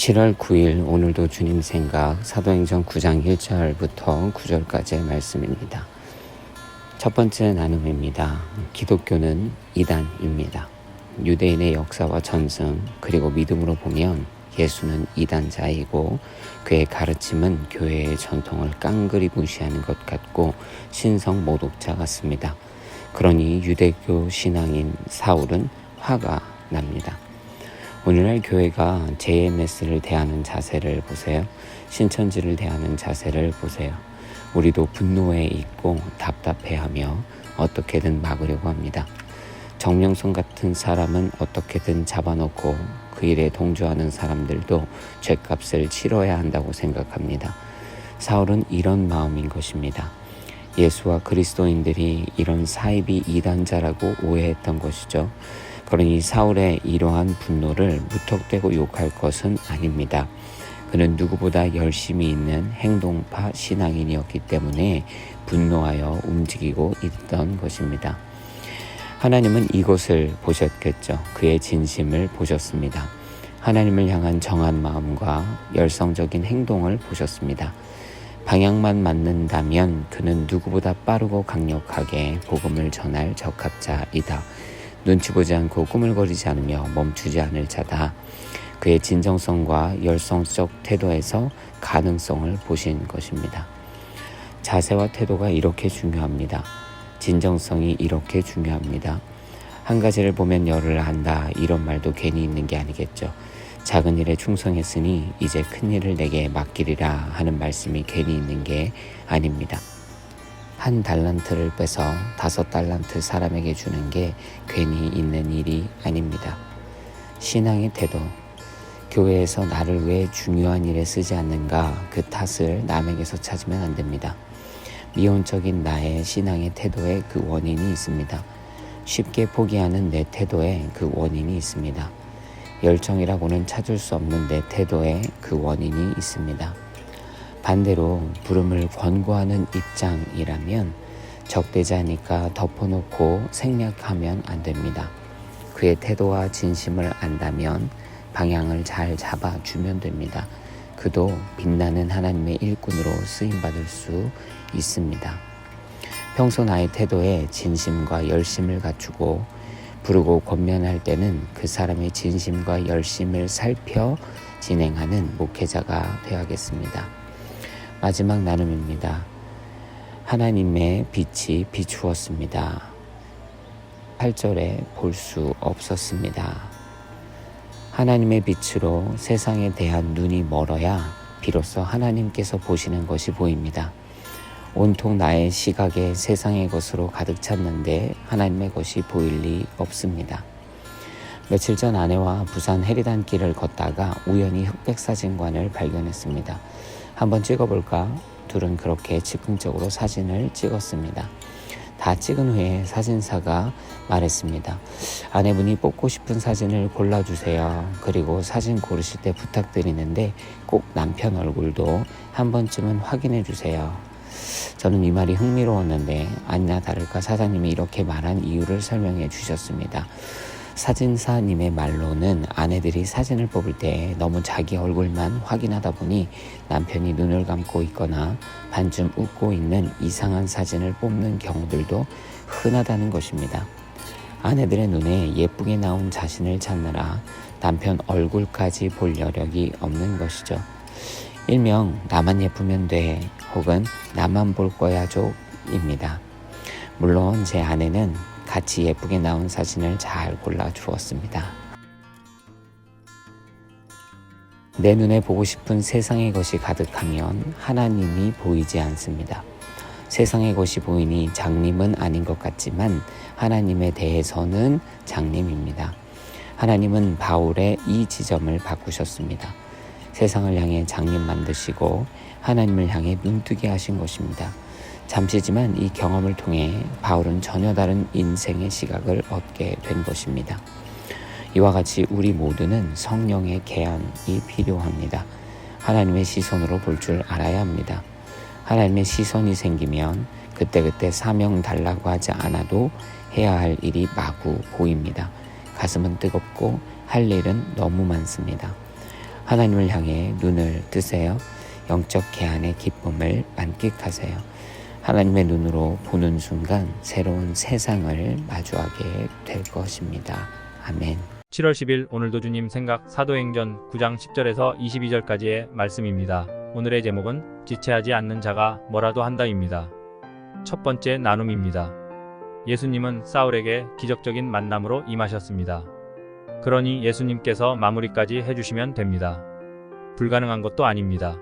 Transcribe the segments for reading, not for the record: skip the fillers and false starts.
7월 9일 오늘도 주님 생각 사도행전 9장 1절부터 9절까지의 말씀입니다. 첫 번째 나눔입니다. 기독교는 이단입니다. 유대인의 역사와 전승 그리고 믿음으로 보면 예수는 이단자이고 그의 가르침은 교회의 전통을 깡그리 무시하는 것 같고 신성 모독자 같습니다. 그러니 유대교 신앙인 사울은 화가 납니다. 오늘날 교회가 JMS를 대하는 자세를 보세요. 신천지를 대하는 자세를 보세요. 우리도 분노에 있고 답답해하며 어떻게든 막으려고 합니다. 정명성 같은 사람은 어떻게든 잡아놓고 그 일에 동조하는 사람들도 죗값을 치러야 한다고 생각합니다. 사울은 이런 마음인 것입니다. 예수와 그리스도인들이 이런 사이비 이단자라고 오해했던 것이죠. 그러니 사울의 이러한 분노를 무턱대고 욕할 것은 아닙니다. 그는 누구보다 열심히 있는 행동파 신앙인이었기 때문에 분노하여 움직이고 있던 것입니다. 하나님은 이것을 보셨겠죠. 그의 진심을 보셨습니다. 하나님을 향한 정한 마음과 열성적인 행동을 보셨습니다. 방향만 맞는다면 그는 누구보다 빠르고 강력하게 복음을 전할 적합자이다. 눈치 보지 않고 꾸물거리지 않으며 멈추지 않을 자다. 그의 진정성과 열성적 태도에서 가능성을 보신 것입니다. 자세와 태도가 이렇게 중요합니다. 진정성이 이렇게 중요합니다. 한 가지를 보면 열을 안다 이런 말도 괜히 있는 게 아니겠죠. 작은 일에 충성했으니 이제 큰 일을 내게 맡기리라 하는 말씀이 괜히 있는 게 아닙니다. 1달란트를 빼서 5달란트 사람에게 주는 게 괜히 있는 일이 아닙니다. 신앙의 태도, 교회에서 나를 왜 중요한 일에 쓰지 않는가 그 탓을 남에게서 찾으면 안 됩니다. 미온적인 나의 신앙의 태도에 그 원인이 있습니다. 쉽게 포기하는 내 태도에 그 원인이 있습니다. 열정이라고는 찾을 수 없는 내 태도에 그 원인이 있습니다. 반대로 부름을 권고하는 입장이라면 적대자니까 덮어놓고 생략하면 안 됩니다. 그의 태도와 진심을 안다면 방향을 잘 잡아주면 됩니다. 그도 빛나는 하나님의 일꾼으로 쓰임받을 수 있습니다. 평소 나의 태도에 진심과 열심을 갖추고 부르고 권면할 때는 그 사람의 진심과 열심을 살펴 진행하는 목회자가 되어야겠습니다. 마지막 나눔입니다. 하나님의 빛이 비추었습니다. 8절에 볼 수 없었습니다. 하나님의 빛으로 세상에 대한 눈이 멀어야 비로소 하나님께서 보시는 것이 보입니다. 온통 나의 시각에 세상의 것으로 가득 찼는데 하나님의 것이 보일 리 없습니다. 며칠 전 아내와 부산 해리단길을 걷다가 우연히 흑백사진관을 발견했습니다. 한번 찍어볼까? 둘은 그렇게 즉흥적으로 사진을 찍었습니다. 다 찍은 후에 사진사가 말했습니다. 아내분이 뽑고 싶은 사진을 골라주세요. 그리고 사진 고르실 때 부탁드리는데 꼭 남편 얼굴도 한 번쯤은 확인해 주세요. 저는 이 말이 흥미로웠는데 아니나 다를까 사장님이 이렇게 말한 이유를 설명해 주셨습니다. 사진사님의 말로는 아내들이 사진을 뽑을 때 너무 자기 얼굴만 확인하다 보니 남편이 눈을 감고 있거나 반쯤 웃고 있는 이상한 사진을 뽑는 경우들도 흔하다는 것입니다. 아내들의 눈에 예쁘게 나온 자신을 찾느라 남편 얼굴까지 볼 여력이 없는 것이죠. 일명 나만 예쁘면 돼 혹은 나만 볼 거야 족입니다. 물론 제 아내는 같이 예쁘게 나온 사진을 잘 골라 주었습니다. 내 눈에 보고 싶은 세상의 것이 가득하면 하나님이 보이지 않습니다. 세상의 것이 보이니 장님은 아닌 것 같지만 하나님에 대해서는 장님입니다. 하나님은 바울의 이 지점을 바꾸셨습니다. 세상을 향해 장님 만드시고 하나님을 향해 눈뜨게 하신 것입니다. 잠시지만 이 경험을 통해 바울은 전혀 다른 인생의 시각을 얻게 된 것입니다. 이와 같이 우리 모두는 성령의 개안이 필요합니다. 하나님의 시선으로 볼 줄 알아야 합니다. 하나님의 시선이 생기면 그때그때 사명 달라고 하지 않아도 해야 할 일이 마구 보입니다. 가슴은 뜨겁고 할 일은 너무 많습니다. 하나님을 향해 눈을 뜨세요. 영적 개안의 기쁨을 만끽하세요. 하나님의 눈으로 보는 순간 새로운 세상을 마주하게 될 것입니다. 아멘. 7월 10일 오늘도 주님 생각 사도행전 9장 10절에서 22절까지의 말씀입니다. 오늘의 제목은 지체하지 않는 자가 뭐라도 한다입니다. 첫 번째 나눔입니다. 예수님은 사울에게 기적적인 만남으로 임하셨습니다. 그러니 예수님께서 마무리까지 해주시면 됩니다. 불가능한 것도 아닙니다.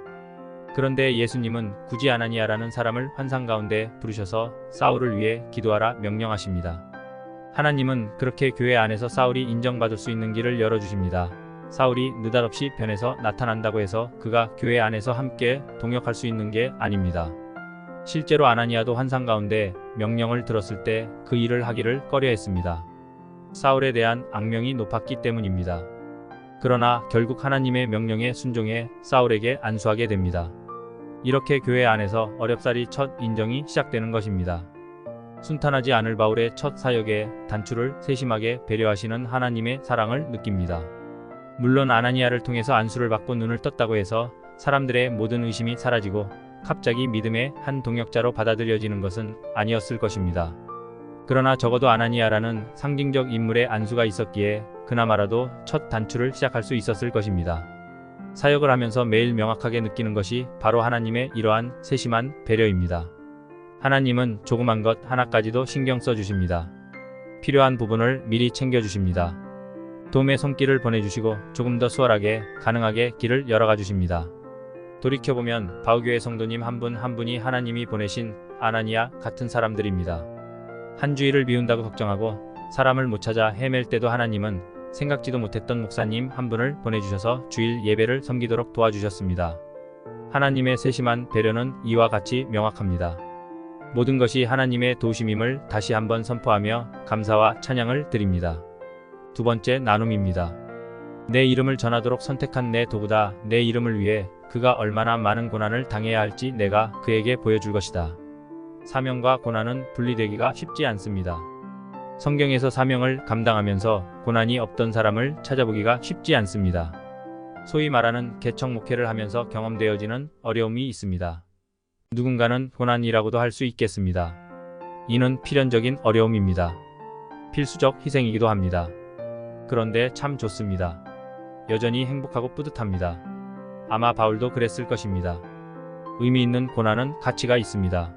그런데 예수님은 굳이 아나니아라는 사람을 환상 가운데 부르셔서 사울을 위해 기도하라 명령하십니다. 하나님은 그렇게 교회 안에서 사울이 인정받을 수 있는 길을 열어주십니다. 사울이 느닷없이 변해서 나타난다고 해서 그가 교회 안에서 함께 동역할 수 있는 게 아닙니다. 실제로 아나니아도 환상 가운데 명령을 들었을 때 그 일을 하기를 꺼려했습니다. 사울에 대한 악명이 높았기 때문입니다. 그러나 결국 하나님의 명령에 순종해 사울에게 안수하게 됩니다. 이렇게 교회 안에서 어렵사리 첫 인정이 시작되는 것입니다. 순탄하지 않을 바울의 첫 사역에 단추를 세심하게 배려하시는 하나님의 사랑을 느낍니다. 물론 아나니아를 통해서 안수를 받고 눈을 떴다고 해서 사람들의 모든 의심이 사라지고 갑자기 믿음의 한 동역자로 받아들여지는 것은 아니었을 것입니다. 그러나 적어도 아나니아라는 상징적 인물의 안수가 있었기에 그나마라도 첫 단추를 시작할 수 있었을 것입니다. 사역을 하면서 매일 명확하게 느끼는 것이 바로 하나님의 이러한 세심한 배려입니다. 하나님은 조그만 것 하나까지도 신경 써주십니다. 필요한 부분을 미리 챙겨주십니다. 도움의 손길을 보내주시고 조금 더 수월하게 가능하게 길을 열어가 주십니다. 돌이켜보면 바우교회 성도님 한 분 한 분이 하나님이 보내신 아나니아 같은 사람들입니다. 한 주일을 비운다고 걱정하고 사람을 못 찾아 헤맬 때도 하나님은 생각지도 못했던 목사님 한 분을 보내주셔서 주일 예배를 섬기도록 도와주셨습니다. 하나님의 세심한 배려는 이와 같이 명확합니다. 모든 것이 하나님의 도우심임을 다시 한번 선포하며 감사와 찬양을 드립니다. 두 번째 나눔입니다. 내 이름을 전하도록 선택한 내 도구다. 내 이름을 위해 그가 얼마나 많은 고난을 당해야 할지 내가 그에게 보여줄 것이다. 사명과 고난은 분리되기가 쉽지 않습니다. 성경에서 사명을 감당하면서 고난이 없던 사람을 찾아보기가 쉽지 않습니다. 소위 말하는 개척 목회를 하면서 경험되어지는 어려움이 있습니다. 누군가는 고난이라고도 할 수 있겠습니다. 이는 필연적인 어려움입니다. 필수적 희생이기도 합니다. 그런데 참 좋습니다. 여전히 행복하고 뿌듯합니다. 아마 바울도 그랬을 것입니다. 의미 있는 고난은 가치가 있습니다.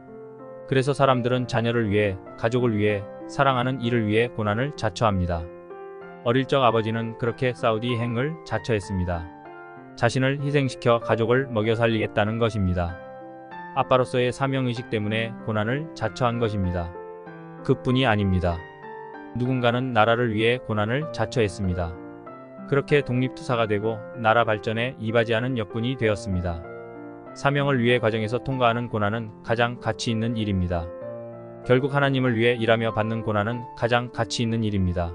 그래서 사람들은 자녀를 위해, 가족을 위해, 사랑하는 이를 위해 고난을 자처합니다. 어릴 적 아버지는 그렇게 사우디 행을 자처했습니다. 자신을 희생시켜 가족을 먹여 살리겠다는 것입니다. 아빠로서의 사명의식 때문에 고난을 자처한 것입니다. 그뿐이 아닙니다. 누군가는 나라를 위해 고난을 자처했습니다. 그렇게 독립투사가 되고 나라 발전에 이바지하는 역군이 되었습니다. 사명을 위해 과정에서 통과하는 고난은 가장 가치 있는 일입니다. 결국 하나님을 위해 일하며 받는 고난은 가장 가치 있는 일입니다.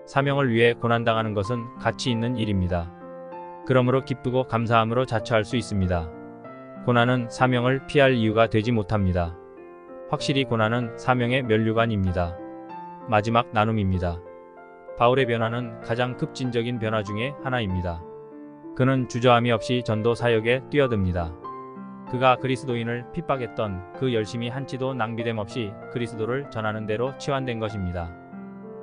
사명을 위해 고난당하는 것은 가치 있는 일입니다. 그러므로 기쁘고 감사함으로 자처할 수 있습니다. 고난은 사명을 피할 이유가 되지 못합니다. 확실히 고난은 사명의 면류관입니다. 마지막 나눔입니다. 바울의 변화는 가장 급진적인 변화 중에 하나입니다. 그는 주저함이 없이 전도 사역에 뛰어듭니다. 그가 그리스도인을 핍박했던 그 열심이 한치도 낭비됨 없이 그리스도를 전하는 대로 치환된 것입니다.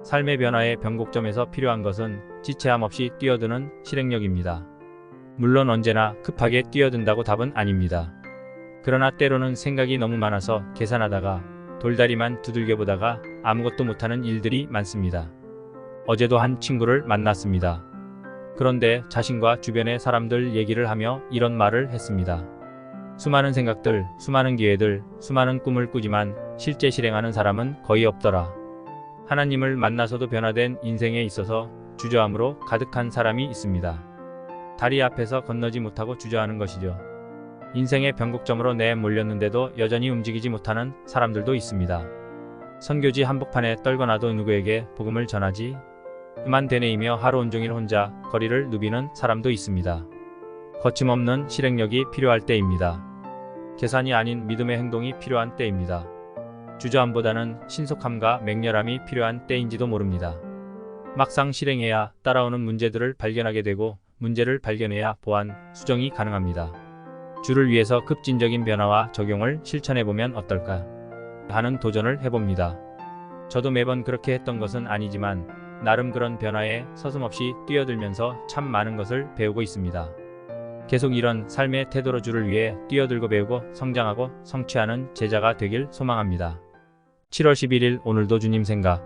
삶의 변화의 변곡점에서 필요한 것은 지체함 없이 뛰어드는 실행력입니다. 물론 언제나 급하게 뛰어든다고 답은 아닙니다. 그러나 때로는 생각이 너무 많아서 계산하다가 돌다리만 두들겨 보다가 아무것도 못하는 일들이 많습니다. 어제도 한 친구를 만났습니다. 그런데 자신과 주변의 사람들 얘기를 하며 이런 말을 했습니다. 수많은 생각들, 수많은 기회들, 수많은 꿈을 꾸지만 실제 실행하는 사람은 거의 없더라. 하나님을 만나서도 변화된 인생에 있어서 주저함으로 가득한 사람이 있습니다. 다리 앞에서 건너지 못하고 주저하는 것이죠. 인생의 변곡점으로 내몰렸는데도 여전히 움직이지 못하는 사람들도 있습니다. 선교지 한복판에 떨궈놔도 누구에게 복음을 전하지? 그만 되뇌이며 하루 온종일 혼자 거리를 누비는 사람도 있습니다. 거침없는 실행력이 필요할 때입니다. 계산이 아닌 믿음의 행동이 필요한 때입니다. 주저함보다는 신속함과 맹렬함이 필요한 때인지도 모릅니다. 막상 실행해야 따라오는 문제들을 발견하게 되고 문제를 발견해야 보완, 수정이 가능합니다. 주를 위해서 급진적인 변화와 적용을 실천해보면 어떨까 하는 도전을 해봅니다. 저도 매번 그렇게 했던 것은 아니지만 나름 그런 변화에 서슴없이 뛰어들면서 참 많은 것을 배우고 있습니다. 계속 이런 삶의 태도로 주를 위해 뛰어들고 배우고 성장하고 성취하는 제자가 되길 소망합니다. 7월 11일 오늘도 주님 생각.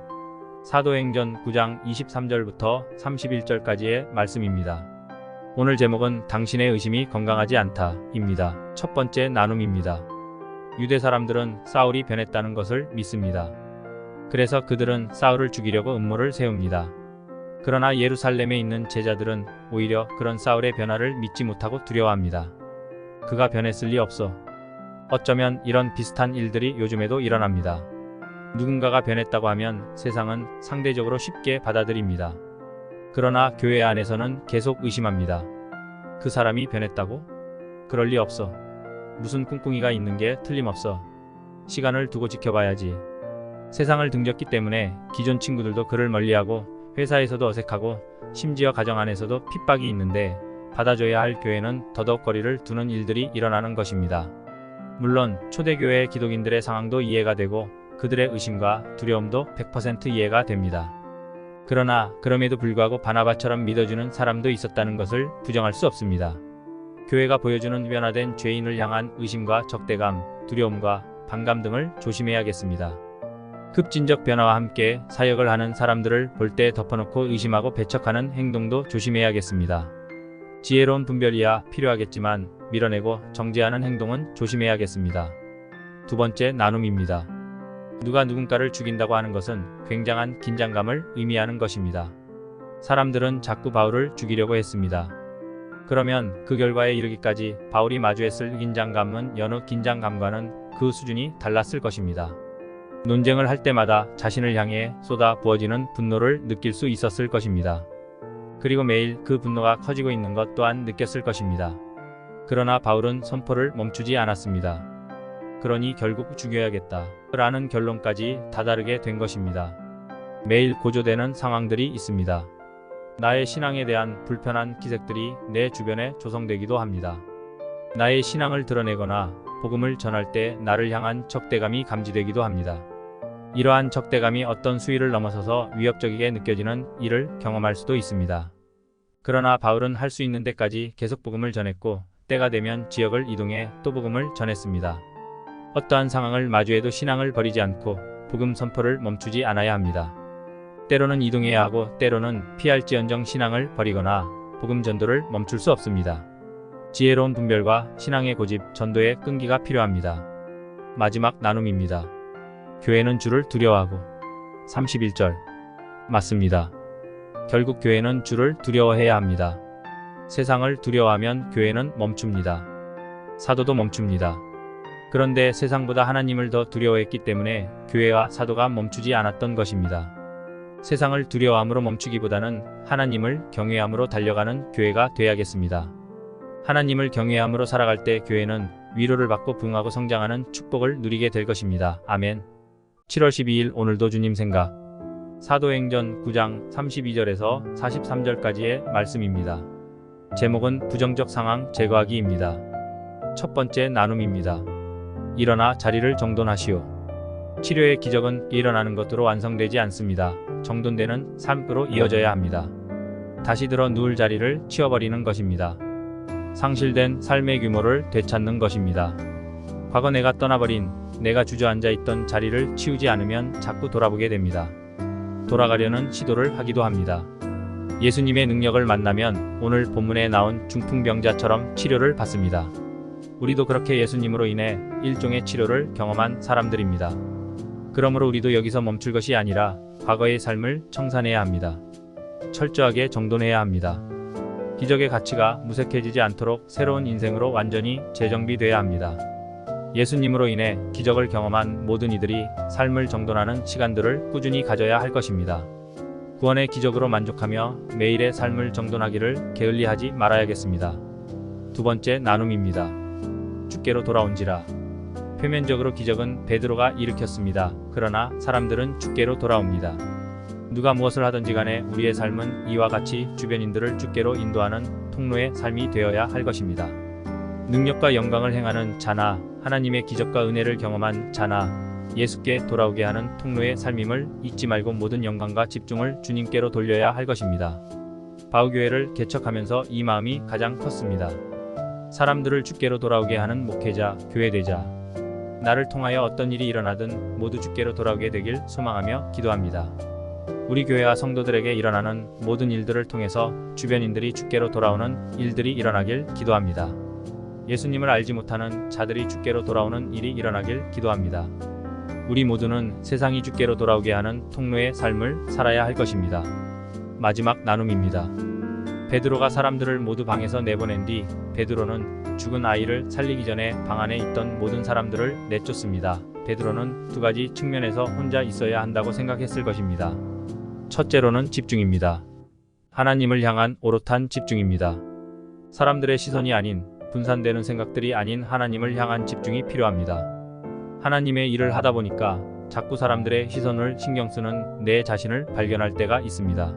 사도행전 9장 23절부터 31절까지의 말씀입니다. 오늘 제목은 당신의 의심이 건강하지 않다입니다. 첫 번째 나눔입니다. 유대 사람들은 사울이 변했다는 것을 믿습니다. 그래서 그들은 사울을 죽이려고 음모를 세웁니다. 그러나 예루살렘에 있는 제자들은 오히려 그런 사울의 변화를 믿지 못하고 두려워합니다. 그가 변했을 리 없어. 어쩌면 이런 비슷한 일들이 요즘에도 일어납니다. 누군가가 변했다고 하면 세상은 상대적으로 쉽게 받아들입니다. 그러나 교회 안에서는 계속 의심합니다. 그 사람이 변했다고? 그럴 리 없어. 무슨 꿍꿍이가 있는 게 틀림없어. 시간을 두고 지켜봐야지. 세상을 등졌기 때문에 기존 친구들도 그를 멀리하고 회사에서도 어색하고 심지어 가정 안에서도 핍박이 있는데 받아줘야 할 교회는 더더욱 거리를 두는 일들이 일어나는 것입니다. 물론 초대교회 기독인들의 상황도 이해가 되고 그들의 의심과 두려움도 100% 이해가 됩니다. 그러나 그럼에도 불구하고 바나바처럼 믿어주는 사람도 있었다는 것을 부정할 수 없습니다. 교회가 보여주는 변화된 죄인을 향한 의심과 적대감, 두려움과 반감 등을 조심해야겠습니다. 급진적 변화와 함께 사역을 하는 사람들을 볼 때 덮어놓고 의심하고 배척하는 행동도 조심해야겠습니다. 지혜로운 분별이야 필요하겠지만 밀어내고 정죄하는 행동은 조심해야겠습니다. 두 번째 나눔입니다. 누가 누군가를 죽인다고 하는 것은 굉장한 긴장감을 의미하는 것입니다. 사람들은 자꾸 바울을 죽이려고 했습니다. 그러면 그 결과에 이르기까지 바울이 마주했을 긴장감은 여느 긴장감과는 그 수준이 달랐을 것입니다. 논쟁을 할 때마다 자신을 향해 쏟아 부어지는 분노를 느낄 수 있었을 것입니다. 그리고 매일 그 분노가 커지고 있는 것 또한 느꼈을 것입니다. 그러나 바울은 선포를 멈추지 않았습니다. 그러니 결국 죽여야겠다 라는 결론까지 다다르게 된 것입니다. 매일 고조되는 상황들이 있습니다. 나의 신앙에 대한 불편한 기색들이 내 주변에 조성되기도 합니다. 나의 신앙을 드러내거나 복음을 전할 때 나를 향한 적대감이 감지되기도 합니다. 이러한 적대감이 어떤 수위를 넘어서서 위협적이게 느껴지는 일을 경험할 수도 있습니다. 그러나 바울은 할 수 있는 데까지 계속 복음을 전했고 때가 되면 지역을 이동해 또 복음을 전했습니다. 어떠한 상황을 마주해도 신앙을 버리지 않고 복음 선포를 멈추지 않아야 합니다. 때로는 이동해야 하고 때로는 피할지언정 신앙을 버리거나 복음 전도를 멈출 수 없습니다. 지혜로운 분별과 신앙의 고집, 전도의 끈기가 필요합니다. 마지막 나눔입니다. 교회는 주를 두려워하고 31절 맞습니다. 결국 교회는 주를 두려워해야 합니다. 세상을 두려워하면 교회는 멈춥니다. 사도도 멈춥니다. 그런데 세상보다 하나님을 더 두려워했기 때문에 교회와 사도가 멈추지 않았던 것입니다. 세상을 두려워함으로 멈추기보다는 하나님을 경외함으로 달려가는 교회가 되어야겠습니다. 하나님을 경외함으로 살아갈 때 교회는 위로를 받고 부흥하고 성장하는 축복을 누리게 될 것입니다. 아멘. 7월 12일 오늘도 주님 생각. 사도행전 9장 32절에서 43절까지의 말씀입니다. 제목은 부정적 상황 제거하기입니다. 첫 번째 나눔입니다. 일어나 자리를 정돈하시오. 치료의 기적은 일어나는 것으로 완성되지 않습니다. 정돈되는 삶으로 이어져야 합니다. 다시 들어 누울 자리를 치워버리는 것입니다. 상실된 삶의 규모를 되찾는 것입니다. 과거 내가 떠나버린, 내가 주저앉아 있던 자리를 치우지 않으면 자꾸 돌아보게 됩니다. 돌아가려는 시도를 하기도 합니다. 예수님의 능력을 만나면 오늘 본문에 나온 중풍병자처럼 치료를 받습니다. 우리도 그렇게 예수님으로 인해 일종의 치료를 경험한 사람들입니다. 그러므로 우리도 여기서 멈출 것이 아니라 과거의 삶을 청산해야 합니다. 철저하게 정돈해야 합니다. 기적의 가치가 무색해지지 않도록 새로운 인생으로 완전히 재정비돼야 합니다. 예수님으로 인해 기적을 경험한 모든 이들이 삶을 정돈하는 시간들을 꾸준히 가져야 할 것입니다. 구원의 기적으로 만족하며 매일의 삶을 정돈하기를 게을리하지 말아야겠습니다. 두 번째 나눔입니다. 주께로 돌아온지라. 표면적으로 기적은 베드로가 일으켰습니다. 그러나 사람들은 주께로 돌아옵니다. 누가 무엇을 하든지 간에 우리의 삶은 이와 같이 주변인들을 주께로 인도하는 통로의 삶이 되어야 할 것입니다. 능력과 영광을 행하는 자나 하나님의 기적과 은혜를 경험한 자나 예수께 돌아오게 하는 통로의 삶임을 잊지 말고 모든 영광과 집중을 주님께로 돌려야 할 것입니다. 바우교회를 개척하면서 이 마음이 가장 컸습니다. 사람들을 주께로 돌아오게 하는 목회자, 교회되자. 나를 통하여 어떤 일이 일어나든 모두 주께로 돌아오게 되길 소망하며 기도합니다. 우리 교회와 성도들에게 일어나는 모든 일들을 통해서 주변인들이 주께로 돌아오는 일들이 일어나길 기도합니다. 예수님을 알지 못하는 자들이 주께로 돌아오는 일이 일어나길 기도합니다. 우리 모두는 세상이 주께로 돌아오게 하는 통로의 삶을 살아야 할 것입니다. 마지막 나눔입니다. 베드로가 사람들을 모두 방에서 내보낸 뒤 베드로는 죽은 아이를 살리기 전에 방 안에 있던 모든 사람들을 내쫓습니다. 베드로는 두 가지 측면에서 혼자 있어야 한다고 생각했을 것입니다. 첫째로는 집중입니다. 하나님을 향한 오롯한 집중입니다. 사람들의 시선이 아닌 분산되는 생각들이 아닌 하나님을 향한 집중이 필요합니다. 하나님의 일을 하다 보니까 자꾸 사람들의 시선을 신경 쓰는 내 자신을 발견할 때가 있습니다.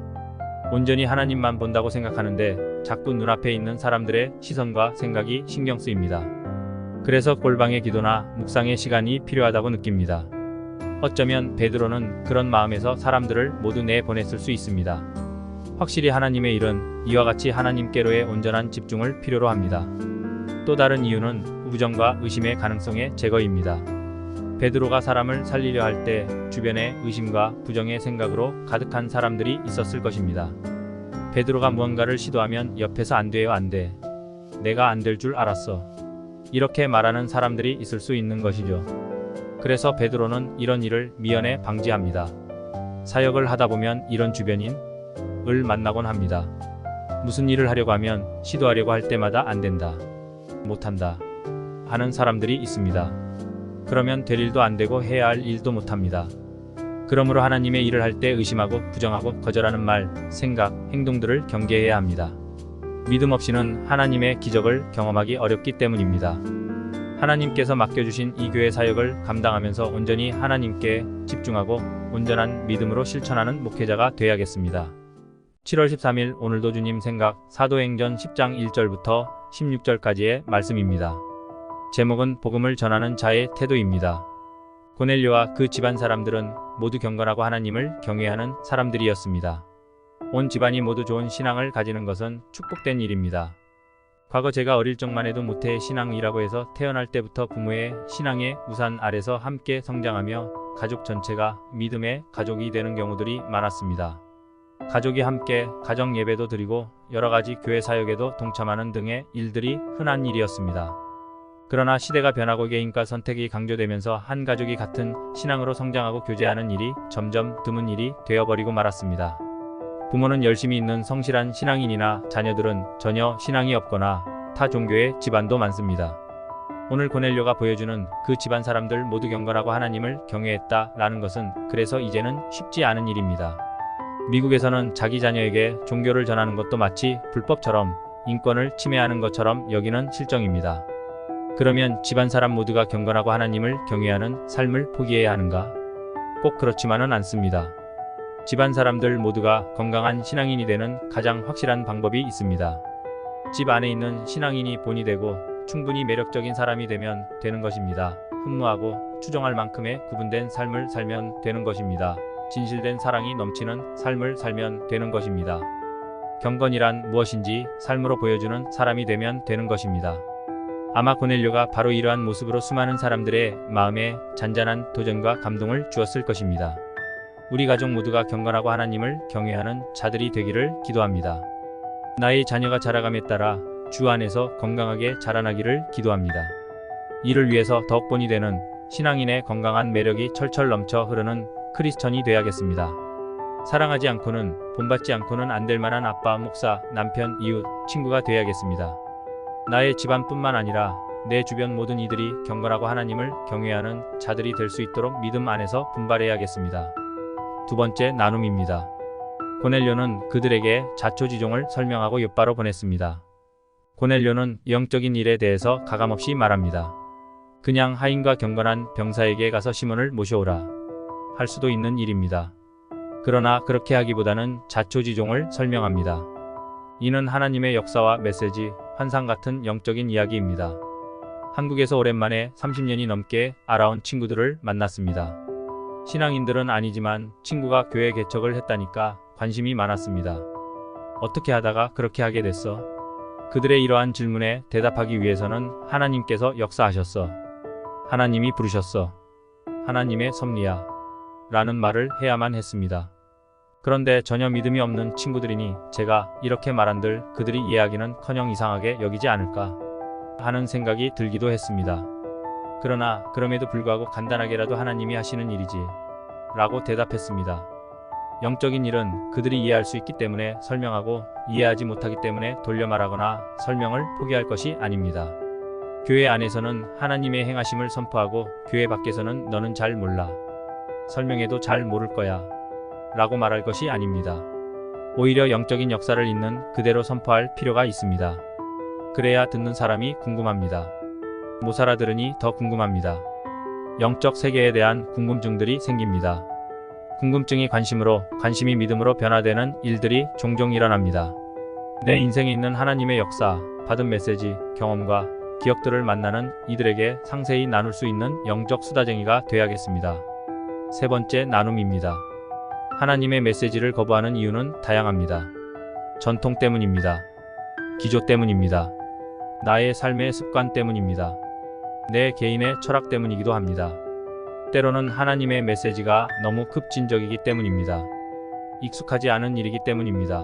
온전히 하나님만 본다고 생각하는데 자꾸 눈앞에 있는 사람들의 시선과 생각이 신경 쓰입니다. 그래서 골방의 기도나 묵상의 시간이 필요하다고 느낍니다. 어쩌면 베드로는 그런 마음에서 사람들을 모두 내보냈을 수 있습니다. 확실히 하나님의 일은 이와 같이 하나님께로의 온전한 집중을 필요로 합니다. 또 다른 이유는 우정과 의심의 가능성의 제거입니다. 베드로가 사람을 살리려 할 때 주변에 의심과 부정의 생각으로 가득한 사람들이 있었을 것입니다. 베드로가 무언가를 시도하면 옆에서 안 돼요, 안 돼. 내가 안 될 줄 알았어. 이렇게 말하는 사람들이 있을 수 있는 것이죠. 그래서 베드로는 이런 일을 미연에 방지합니다. 사역을 하다 보면 이런 주변인을 만나곤 합니다. 무슨 일을 하려고 하면 시도하려고 할 때마다 안 된다, 못한다 하는 사람들이 있습니다. 그러면 될 일도 안 되고 해야 할 일도 못합니다. 그러므로 하나님의 일을 할 때 의심하고 부정하고 거절하는 말, 생각, 행동들을 경계해야 합니다. 믿음 없이는 하나님의 기적을 경험하기 어렵기 때문입니다. 하나님께서 맡겨주신 이 교회 사역을 감당하면서 온전히 하나님께 집중하고 온전한 믿음으로 실천하는 목회자가 되어야겠습니다. 7월 13일 오늘도 주님 생각 사도행전 10장 1절부터 16절까지의 말씀입니다. 제목은 복음을 전하는 자의 태도입니다. 고넬료와 그 집안 사람들은 모두 경건하고 하나님을 경외하는 사람들이었습니다. 온 집안이 모두 좋은 신앙을 가지는 것은 축복된 일입니다. 과거 제가 어릴 적만 해도 모태의 신앙이라고 해서 태어날 때부터 부모의 신앙의 우산 아래서 함께 성장하며 가족 전체가 믿음의 가족이 되는 경우들이 많았습니다. 가족이 함께 가정 예배도 드리고 여러 가지 교회 사역에도 동참하는 등의 일들이 흔한 일이었습니다. 그러나 시대가 변하고 개인과 선택이 강조되면서 한 가족이 같은 신앙으로 성장하고 교제하는 일이 점점 드문 일이 되어버리고 말았습니다. 부모는 열심히 있는 성실한 신앙인이나 자녀들은 전혀 신앙이 없거나 타 종교의 집안도 많습니다. 오늘 고넬료가 보여주는 그 집안 사람들 모두 경건하고 하나님을 경외했다라는 것은 그래서 이제는 쉽지 않은 일입니다. 미국에서는 자기 자녀에게 종교를 전하는 것도 마치 불법처럼 인권을 침해하는 것처럼 여기는 실정입니다. 그러면 집안 사람 모두가 경건하고 하나님을 경외하는 삶을 포기해야 하는가? 꼭 그렇지만은 않습니다. 집안 사람들 모두가 건강한 신앙인이 되는 가장 확실한 방법이 있습니다. 집 안에 있는 신앙인이 본이 되고 충분히 매력적인 사람이 되면 되는 것입니다. 흠모하고 추종할 만큼의 구분된 삶을 살면 되는 것입니다. 진실된 사랑이 넘치는 삶을 살면 되는 것입니다. 경건이란 무엇인지 삶으로 보여주는 사람이 되면 되는 것입니다. 아마 고넬료가 바로 이러한 모습으로 수많은 사람들의 마음에 잔잔한 도전과 감동을 주었을 것입니다. 우리 가족 모두가 경건하고 하나님을 경외하는 자들이 되기를 기도합니다. 나의 자녀가 자라감에 따라 주 안에서 건강하게 자라나기를 기도합니다. 이를 위해서 더욱 본이 되는 신앙인의 건강한 매력이 철철 넘쳐 흐르는 크리스천이 되어야겠습니다. 사랑하지 않고는 본받지 않고는 안 될 만한 아빠, 목사, 남편, 이웃, 친구가 되어야겠습니다. 나의 집안뿐만 아니라 내 주변 모든 이들이 경건하고 하나님을 경외하는 자들이 될 수 있도록 믿음 안에서 분발해야겠습니다. 두 번째 나눔입니다. 고넬료는 그들에게 자초지종을 설명하고 욥바로 보냈습니다. 고넬료는 영적인 일에 대해서 가감없이 말합니다. 그냥 하인과 경건한 병사에게 가서 시몬을 모셔오라 할 수도 있는 일입니다. 그러나 그렇게 하기보다는 자초지종을 설명합니다. 이는 하나님의 역사와 메시지, 환상 같은 영적인 이야기입니다. 한국에서 오랜만에 30년이 넘게 알아온 친구들을 만났습니다. 신앙인들은 아니지만 친구가 교회 개척을 했다니까 관심이 많았습니다. 어떻게 하다가 그렇게 하게 됐어? 그들의 이러한 질문에 대답하기 위해서는 하나님께서 역사하셨어. 하나님이 부르셨어. 하나님의 섭리야. 라는 말을 해야만 했습니다. 그런데 전혀 믿음이 없는 친구들이니 제가 이렇게 말한들 그들이 이해하기는커녕 이상하게 여기지 않을까 하는 생각이 들기도 했습니다. 그러나 그럼에도 불구하고 간단하게라도 하나님이 하시는 일이지 라고 대답했습니다. 영적인 일은 그들이 이해할 수 있기 때문에 설명하고 이해하지 못하기 때문에 돌려 말하거나 설명을 포기할 것이 아닙니다. 교회 안에서는 하나님의 행하심을 선포하고 교회 밖에서는 너는 잘 몰라. 설명해도 잘 모를 거야. 라고 말할 것이 아닙니다. 오히려 영적인 역사를 있는 그대로 선포할 필요가 있습니다. 그래야 듣는 사람이 궁금합니다. 못 알아들으니 더 궁금합니다. 영적 세계에 대한 궁금증들이 생깁니다. 궁금증이 관심으로, 관심이 믿음으로 변화되는 일들이 종종 일어납니다. 내 인생에 있는 하나님의 역사, 받은 메시지, 경험과 기억들을 만나는 이들에게 상세히 나눌 수 있는 영적 수다쟁이가 되어야겠습니다. 세 번째 나눔입니다. 하나님의 메시지를 거부하는 이유는 다양합니다. 전통 때문입니다. 기조 때문입니다. 나의 삶의 습관 때문입니다. 내 개인의 철학 때문이기도 합니다. 때로는 하나님의 메시지가 너무 급진적이기 때문입니다. 익숙하지 않은 일이기 때문입니다.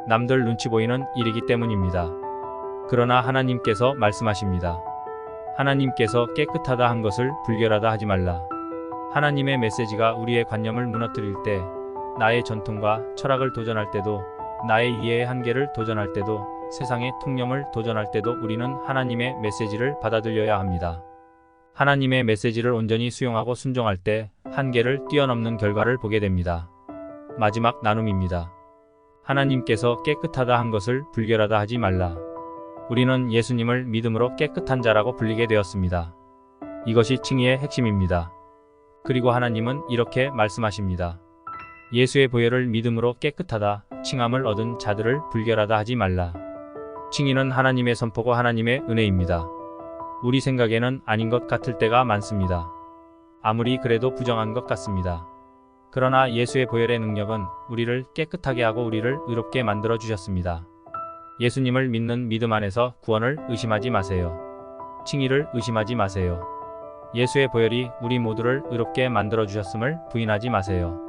남들 눈치 보이는 일이기 때문입니다. 그러나 하나님께서 말씀하십니다. 하나님께서 깨끗하다 한 것을 불결하다 하지 말라. 하나님의 메시지가 우리의 관념을 무너뜨릴 때, 나의 전통과 철학을 도전할 때도, 나의 이해의 한계를 도전할 때도, 세상의 통념을 도전할 때도 우리는 하나님의 메시지를 받아들여야 합니다. 하나님의 메시지를 온전히 수용하고 순종할 때 한계를 뛰어넘는 결과를 보게 됩니다. 마지막 나눔입니다. 하나님께서 깨끗하다 한 것을 불결하다 하지 말라. 우리는 예수님을 믿음으로 깨끗한 자라고 불리게 되었습니다. 이것이 칭의의 핵심입니다. 그리고 하나님은 이렇게 말씀하십니다. 예수의 보혈을 믿음으로 깨끗하다, 칭함을 얻은 자들을 불결하다 하지 말라. 칭의는 하나님의 선포고 하나님의 은혜입니다. 우리 생각에는 아닌 것 같을 때가 많습니다. 아무리 그래도 부정한 것 같습니다. 그러나 예수의 보혈의 능력은 우리를 깨끗하게 하고 우리를 의롭게 만들어 주셨습니다. 예수님을 믿는 믿음 안에서 구원을 의심하지 마세요. 칭의를 의심하지 마세요. 예수의 보혈이 우리 모두를 의롭게 만들어 주셨음을 부인하지 마세요.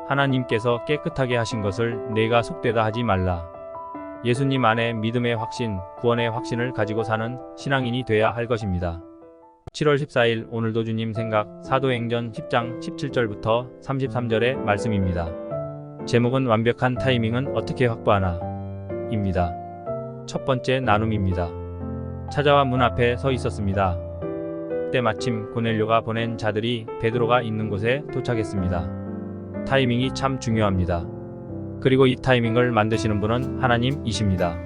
하나님께서 깨끗하게 하신 것을 내가 속되다 하지 말라. 예수님 안에 믿음의 확신, 구원의 확신을 가지고 사는 신앙인이 돼야 할 것입니다. 7월 14일 오늘도 주님 생각 사도행전 10장 17절부터 33절의 말씀입니다. 제목은 완벽한 타이밍은 어떻게 확보하나? 입니다. 첫 번째 나눔입니다. 찾아와 문 앞에 서 있었습니다. 그때 마침 고넬료가 보낸 자들이 베드로가 있는 곳에 도착했습니다. 타이밍이 참 중요합니다. 그리고 이 타이밍을 만드시는 분은 하나님이십니다.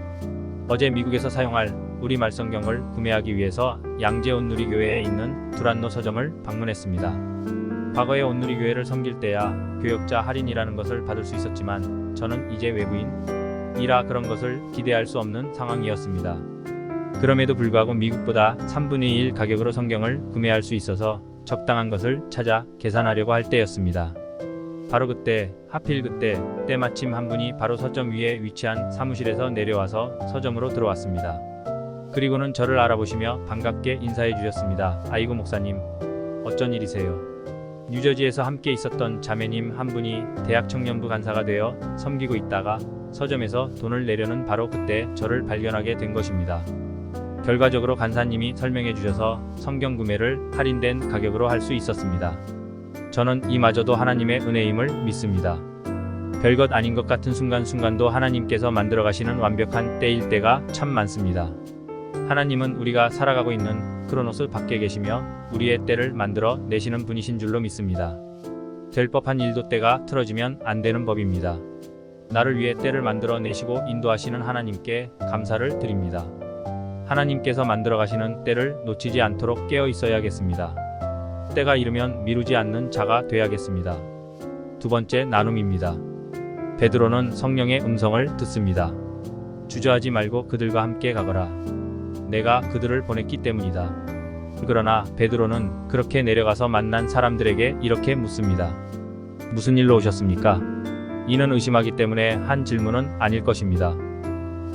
어제 미국에서 사용할 우리말 성경을 구매하기 위해서 양재 온누리교회에 있는 두란노 서점을 방문했습니다. 과거에 온누리교회를 섬길 때야 교역자 할인이라는 것을 받을 수 있었지만 저는 이제 외부인이라 그런 것을 기대할 수 없는 상황이었습니다. 그럼에도 불구하고 미국보다 3분의 1 가격으로 성경을 구매할 수 있어서 적당한 것을 찾아 계산하려고 할 때였습니다. 바로 그때, 하필 그때, 때마침 한 분이 바로 서점 위에 위치한 사무실에서 내려와서 서점으로 들어왔습니다. 그리고는 저를 알아보시며 반갑게 인사해 주셨습니다. 아이고 목사님, 어쩐 일이세요? 뉴저지에서 함께 있었던 자매님 한 분이 대학 청년부 간사가 되어 섬기고 있다가 서점에서 돈을 내려는 바로 그때 저를 발견하게 된 것입니다. 결과적으로 간사님이 설명해 주셔서 성경 구매를 할인된 가격으로 할 수 있었습니다. 저는 이마저도 하나님의 은혜임을 믿습니다. 별것 아닌 것 같은 순간순간도 하나님께서 만들어 가시는 완벽한 때일 때가 참 많습니다. 하나님은 우리가 살아가고 있는 크로노스 밖에 계시며 우리의 때를 만들어 내시는 분이신 줄로 믿습니다. 될 법한 일도 때가 틀어지면 안 되는 법입니다. 나를 위해 때를 만들어 내시고 인도하시는 하나님께 감사를 드립니다. 하나님께서 만들어 가시는 때를 놓치지 않도록 깨어 있어야겠습니다. 때가 이르면 미루지 않는 자가 되어야겠습니다. 두 번째 나눔입니다. 베드로는 성령의 음성을 듣습니다. 주저하지 말고 그들과 함께 가거라. 내가 그들을 보냈기 때문이다. 그러나 베드로는 그렇게 내려가서 만난 사람들에게 이렇게 묻습니다. 무슨 일로 오셨습니까? 이는 의심하기 때문에 한 질문은 아닐 것입니다.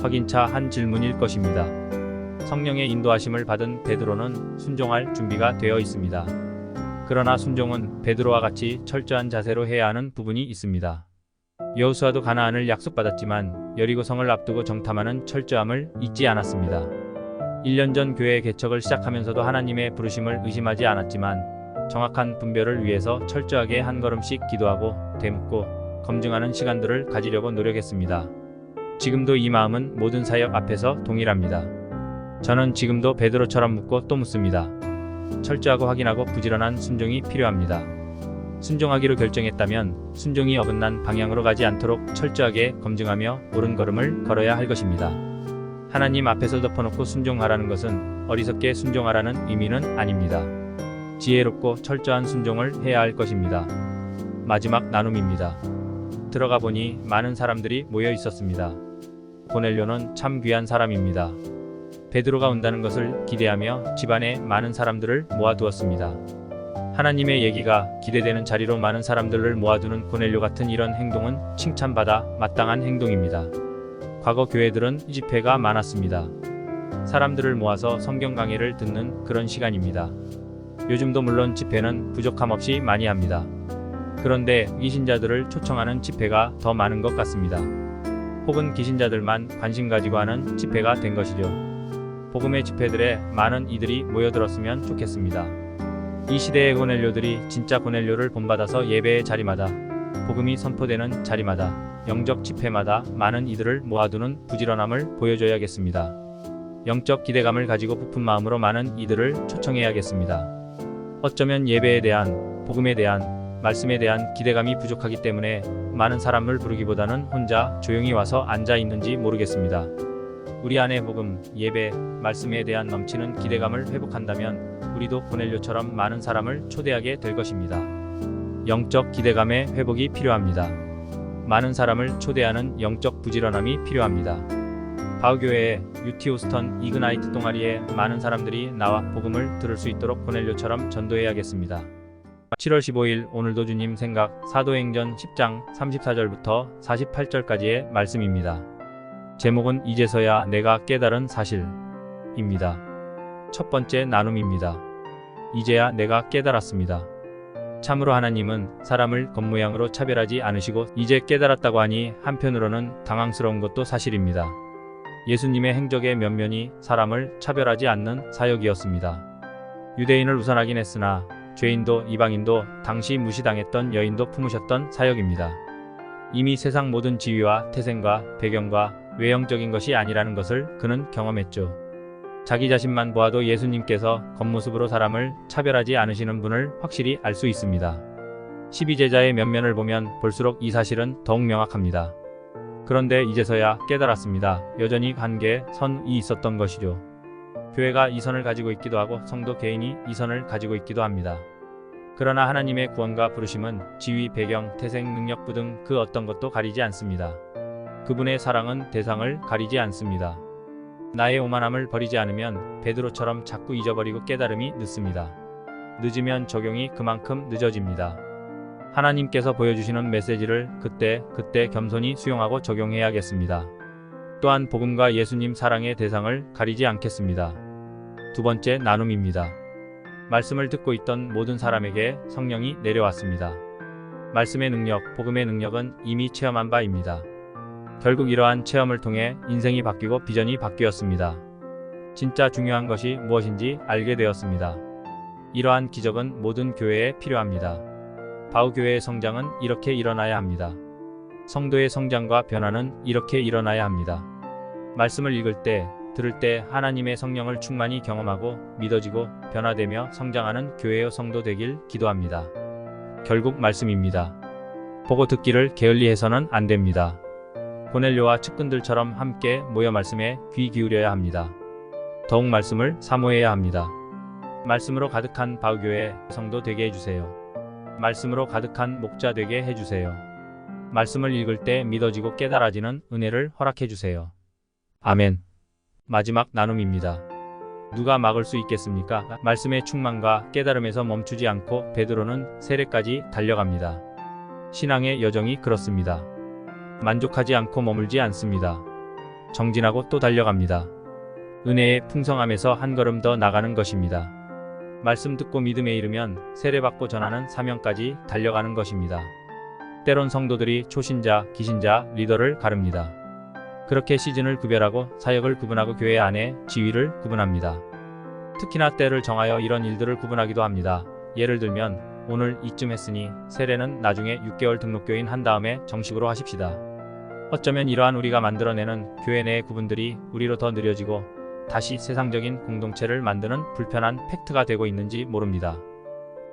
확인차 한 질문일 것입니다. 성령의 인도하심을 받은 베드로는 순종할 준비가 되어 있습니다. 그러나 순종은 베드로와 같이 철저한 자세로 해야 하는 부분이 있습니다. 여호수아도 가나안을 약속받았지만 여리고성을 앞두고 정탐하는 철저함을 잊지 않았습니다. 1년 전 교회 개척을 시작하면서도 하나님의 부르심을 의심하지 않았지만 정확한 분별을 위해서 철저하게 한 걸음씩 기도하고 되묻고 검증하는 시간들을 가지려고 노력했습니다. 지금도 이 마음은 모든 사역 앞에서 동일합니다. 저는 지금도 베드로처럼 묻고 또 묻습니다. 철저하고 확인하고 부지런한 순종이 필요합니다. 순종하기로 결정했다면 순종이 어긋난 방향으로 가지 않도록 철저하게 검증하며 옳은 걸음을 걸어야 할 것입니다. 하나님 앞에서 덮어놓고 순종하라는 것은 어리석게 순종하라는 의미는 아닙니다. 지혜롭고 철저한 순종을 해야 할 것입니다. 마지막 나눔입니다. 들어가 보니 많은 사람들이 모여 있었습니다. 고넬료는 참 귀한 사람입니다. 베드로가 온다는 것을 기대하며 집안에 많은 사람들을 모아두었습니다. 하나님의 얘기가 기대되는 자리로 많은 사람들을 모아두는 고넬료 같은 이런 행동은 칭찬받아 마땅한 행동입니다. 과거 교회들은 집회가 많았습니다. 사람들을 모아서 성경 강해를 듣는 그런 시간입니다. 요즘도 물론 집회는 부족함 없이 많이 합니다. 그런데 이신자들을 초청하는 집회가 더 많은 것 같습니다. 혹은 기신자들만 관심 가지고 하는 집회가 된 것이죠. 복음의 집회들에 많은 이들이 모여들었으면 좋겠습니다. 이 시대의 고넬료들이 진짜 고넬료를 본받아서 예배의 자리마다, 복음이 선포되는 자리마다, 영적 집회마다 많은 이들을 모아두는 부지런함을 보여줘야겠습니다. 영적 기대감을 가지고 부푼 마음으로 많은 이들을 초청해야겠습니다. 어쩌면 예배에 대한, 복음에 대한, 말씀에 대한 기대감이 부족하기 때문에 많은 사람을 부르기보다는 혼자 조용히 와서 앉아 있는지 모르겠습니다. 우리 안에 복음, 예배, 말씀에 대한 넘치는 기대감을 회복한다면 우리도 고넬료처럼 많은 사람을 초대하게 될 것입니다. 영적 기대감의 회복이 필요합니다. 많은 사람을 초대하는 영적 부지런함이 필요합니다. 바우교회의 UT 호스턴 이그나이트 동아리에 많은 사람들이 나와 복음을 들을 수 있도록 고넬료처럼 전도해야겠습니다. 7월 15일 오늘도 주님 생각 사도행전 10장 34절부터 48절까지의 말씀입니다. 제목은 이제서야 내가 깨달은 사실입니다. 첫 번째 나눔입니다. 이제야 내가 깨달았습니다. 참으로 하나님은 사람을 겉모양으로 차별하지 않으시고 이제 깨달았다고 하니 한편으로는 당황스러운 것도 사실입니다. 예수님의 행적의 면면이 사람을 차별하지 않는 사역이었습니다. 유대인을 우선하긴 했으나 죄인도 이방인도 당시 무시당했던 여인도 품으셨던 사역입니다. 이미 세상 모든 지위와 태생과 배경과 외형적인 것이 아니라는 것을 그는 경험했죠. 자기 자신만 보아도 예수님께서 겉모습으로 사람을 차별하지 않으시는 분을 확실히 알 수 있습니다. 12제자의 면면을 보면 볼수록 이 사실은 더욱 명확합니다. 그런데 이제서야 깨달았습니다. 여전히 관계선이 있었던 것이죠. 교회가 이 선을 가지고 있기도 하고 성도 개인이 이 선을 가지고 있기도 합니다. 그러나 하나님의 구원과 부르심은 지위, 배경, 태생, 능력부 등 그 어떤 것도 가리지 않습니다. 그분의 사랑은 대상을 가리지 않습니다. 나의 오만함을 버리지 않으면 베드로처럼 자꾸 잊어버리고 깨달음이 늦습니다. 늦으면 적용이 그만큼 늦어집니다. 하나님께서 보여주시는 메시지를 그때 겸손히 수용하고 적용해야겠습니다. 또한 복음과 예수님 사랑의 대상을 가리지 않겠습니다. 두 번째 나눔입니다. 말씀을 듣고 있던 모든 사람에게 성령이 내려왔습니다. 말씀의 능력, 복음의 능력은 이미 체험한 바입니다. 결국 이러한 체험을 통해 인생이 바뀌고 비전이 바뀌었습니다. 진짜 중요한 것이 무엇인지 알게 되었습니다. 이러한 기적은 모든 교회에 필요합니다. 바우교회의 성장은 이렇게 일어나야 합니다. 성도의 성장과 변화는 이렇게 일어나야 합니다. 말씀을 읽을 때, 들을 때 하나님의 성령을 충만히 경험하고 믿어지고 변화되며 성장하는 교회의 성도 되길 기도합니다. 결국 말씀입니다. 보고 듣기를 게을리해서는 안 됩니다. 고넬료와 측근들처럼 함께 모여 말씀에 귀 기울여야 합니다. 더욱 말씀을 사모해야 합니다. 말씀으로 가득한 바우교회 성도 되게 해주세요. 말씀으로 가득한 목자 되게 해주세요. 말씀을 읽을 때 믿어지고 깨달아지는 은혜를 허락해 주세요. 아멘. 마지막 나눔입니다. 누가 막을 수 있겠습니까? 말씀의 충만과 깨달음에서 멈추지 않고 베드로는 세례까지 달려갑니다. 신앙의 여정이 그렇습니다. 만족하지 않고 머물지 않습니다. 정진하고 또 달려갑니다. 은혜의 풍성함에서 한 걸음 더 나가는 것입니다. 말씀 듣고 믿음에 이르면 세례받고 전하는 사명까지 달려가는 것입니다. 때론 성도들이 초신자, 기신자, 리더를 가릅니다. 그렇게 시즌을 구별하고 사역을 구분하고 교회 안에 지위를 구분합니다. 특히나 때를 정하여 이런 일들을 구분하기도 합니다. 예를 들면 오늘 이쯤 했으니 세례는 나중에 6개월 등록교인 한 다음에 정식으로 하십시다. 어쩌면 이러한 우리가 만들어내는 교회 내의 구분들이 우리로 더 느려지고 다시 세상적인 공동체를 만드는 불편한 팩트가 되고 있는지 모릅니다.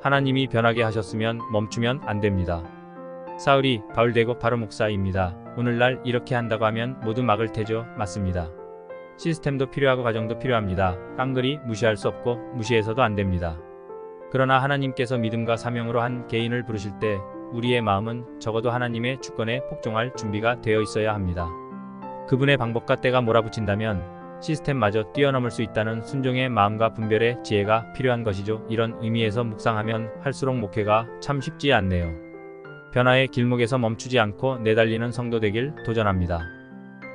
하나님이 변하게 하셨으면 멈추면 안 됩니다. 사울이 바울 되고 바로 목사입니다. 오늘날 이렇게 한다고 하면 모두 막을 테죠. 맞습니다. 시스템도 필요하고 과정도 필요합니다. 깡그리 무시할 수 없고 무시해서도 안 됩니다. 그러나 하나님께서 믿음과 사명으로 한 개인을 부르실 때 우리의 마음은 적어도 하나님의 주권에 복종할 준비가 되어 있어야 합니다. 그분의 방법과 때가 몰아붙인다면 시스템마저 뛰어넘을 수 있다는 순종의 마음과 분별의 지혜가 필요한 것이죠. 이런 의미에서 묵상하면 할수록 목회가 참 쉽지 않네요. 변화의 길목에서 멈추지 않고 내달리는 성도 되길 도전합니다.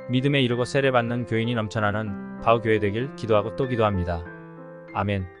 믿음에 이르고 세례받는 교인이 넘쳐나는 바우교회 되길 기도하고 또 기도합니다. 아멘.